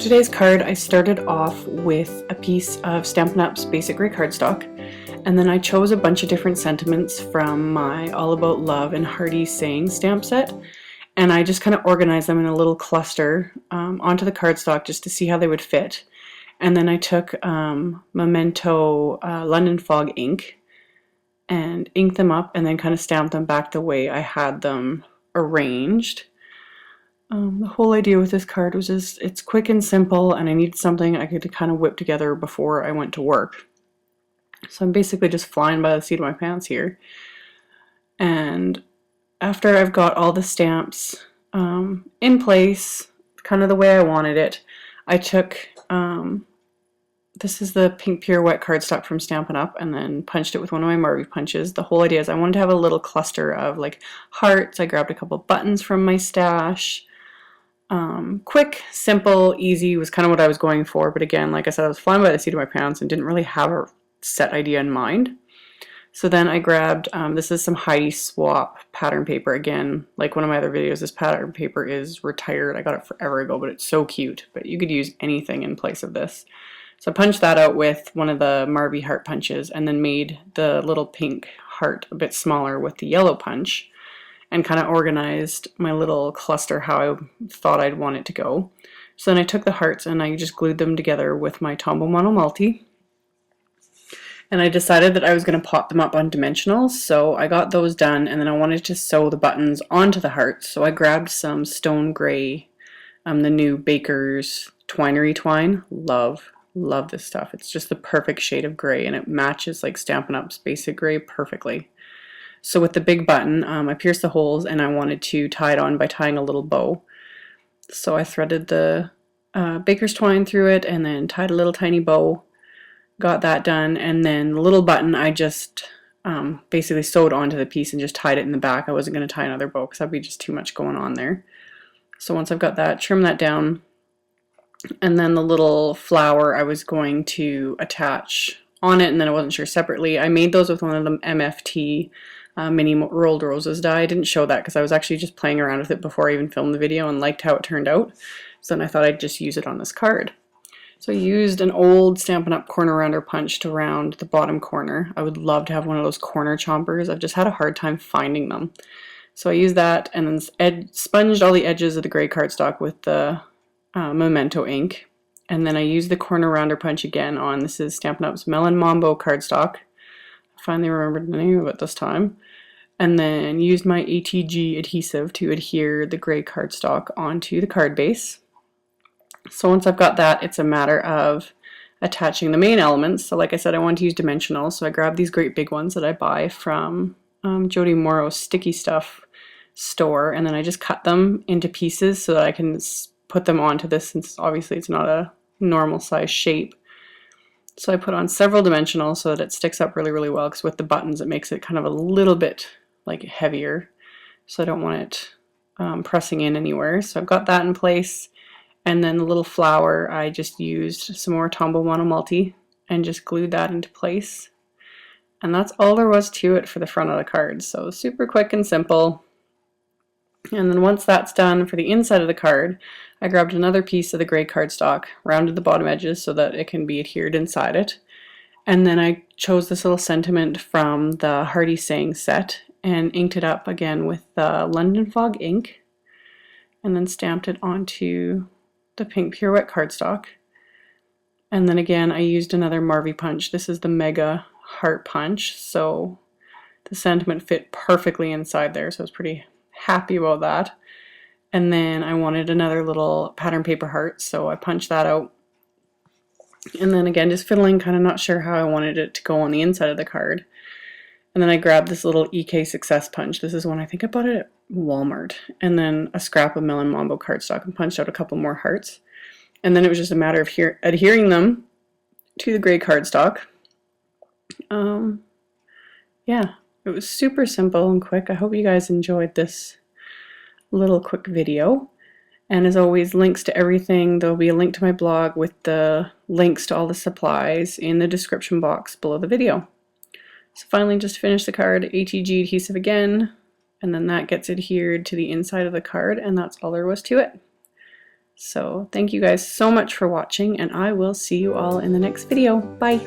today's card, I started off with a piece of Stampin' Up's basic gray cardstock, and then I chose a bunch of different sentiments from my All About Love and Hearty Saying stamp set, and I just kind of organized them in a little cluster onto the cardstock just to see how they would fit. And then I took Memento London Fog ink and inked them up and then kind of stamped them back the way I had them arranged. The whole idea with this card was just, it's quick and simple, and I needed something I could kind of whip together before I went to work. So I'm basically just flying by the seat of my pants here. And after I've got all the stamps in place, kind of the way I wanted it, I took, this is the Pink Pure Wet cardstock from Stampin' Up, and then punched it with one of my Marvy punches. The whole idea is I wanted to have a little cluster of like hearts. I grabbed a couple buttons from my stash. Quick, simple, easy was kind of what I was going for, but again, like I said, I was flying by the seat of my pants and didn't really have a set idea in mind. So then I grabbed, this is some Heidi Swap pattern paper. Again, like one of my other videos, this pattern paper is retired. I got it forever ago, but it's so cute, but you could use anything in place of this. So I punched that out with one of the Marvy heart punches and then made the little pink heart a bit smaller with the yellow punch, and kind of organized my little cluster how I thought I'd want it to go. So then I took the hearts and I just glued them together with my Tombow Mono Multi. And I decided that I was going to pop them up on dimensionals, so I got those done, and then I wanted to sew the buttons onto the hearts. So I grabbed some Stone Gray, the new Baker's Twinery twine. Love this stuff. It's just the perfect shade of gray, and it matches like Stampin' Up's basic gray perfectly. So with the big button, I pierced the holes and I wanted to tie it on by tying a little bow. So I threaded the baker's twine through it and then tied a little tiny bow. Got that done, and then the little button I just basically sewed onto the piece and just tied it in the back. I wasn't going to tie another bow because that'd be just too much going on there. So once I've got that, trim that down, and then the little flower I was going to attach on it, and then I wasn't sure separately. I made those with one of the MFT mini rolled roses die. I didn't show that because I was actually just playing around with it before I even filmed the video and liked how it turned out. So then I thought I'd just use it on this card. So I used an old Stampin' Up corner rounder punch to round the bottom corner. I would love to have one of those corner chompers. I've just had a hard time finding them. So I used that and then sponged all the edges of the gray cardstock with the Memento ink. And then I used the corner rounder punch again on, this is Stampin' Up's Melon Mambo cardstock. I finally remembered the name of it this time. And then used my ATG adhesive to adhere the gray cardstock onto the card base. So once I've got that, it's a matter of attaching the main elements. So like I said, I wanted to use dimensional, so I grabbed these great big ones that I buy from Jody Morrow's Sticky Stuff store, and then I just cut them into pieces so that I can put them onto this, since obviously it's not a normal size shape. So I put on several dimensionals so that it sticks up really, really well, because with the buttons it makes it kind of a little bit like heavier. So I don't want it pressing in anywhere. So I've got that in place. And then the little flower, I just used some more Tombow Mono Multi and just glued that into place. And that's all there was to it for the front of the card. So super quick and simple. And then once that's done for the inside of the card, I grabbed another piece of the gray cardstock, rounded the bottom edges so that it can be adhered inside it. And then I chose this little sentiment from the Hearty Saying set and inked it up again with the London Fog ink, and then stamped it onto the Pink Pure Wet cardstock. And then again I used another Marvy punch. This is the Mega Heart punch, so the sentiment fit perfectly inside there, so I was pretty happy about that. And then I wanted another little pattern paper heart, so I punched that out. And then again, just fiddling, kind of not sure how I wanted it to go on the inside of the card. And then I grabbed this little EK Success punch. This is one I think I bought it at Walmart. And then a scrap of Melon Mambo cardstock and punched out a couple more hearts. And then it was just a matter of adhering them to the gray cardstock. Yeah, it was super simple and quick. I hope you guys enjoyed this little quick video. And as always, links to everything. There'll be a link to my blog with the links to all the supplies in the description box below the video. So finally just finished the card, ATG adhesive again, and then that gets adhered to the inside of the card, and that's all there was to it. So thank you guys so much for watching, and I will see you all in the next video. Bye!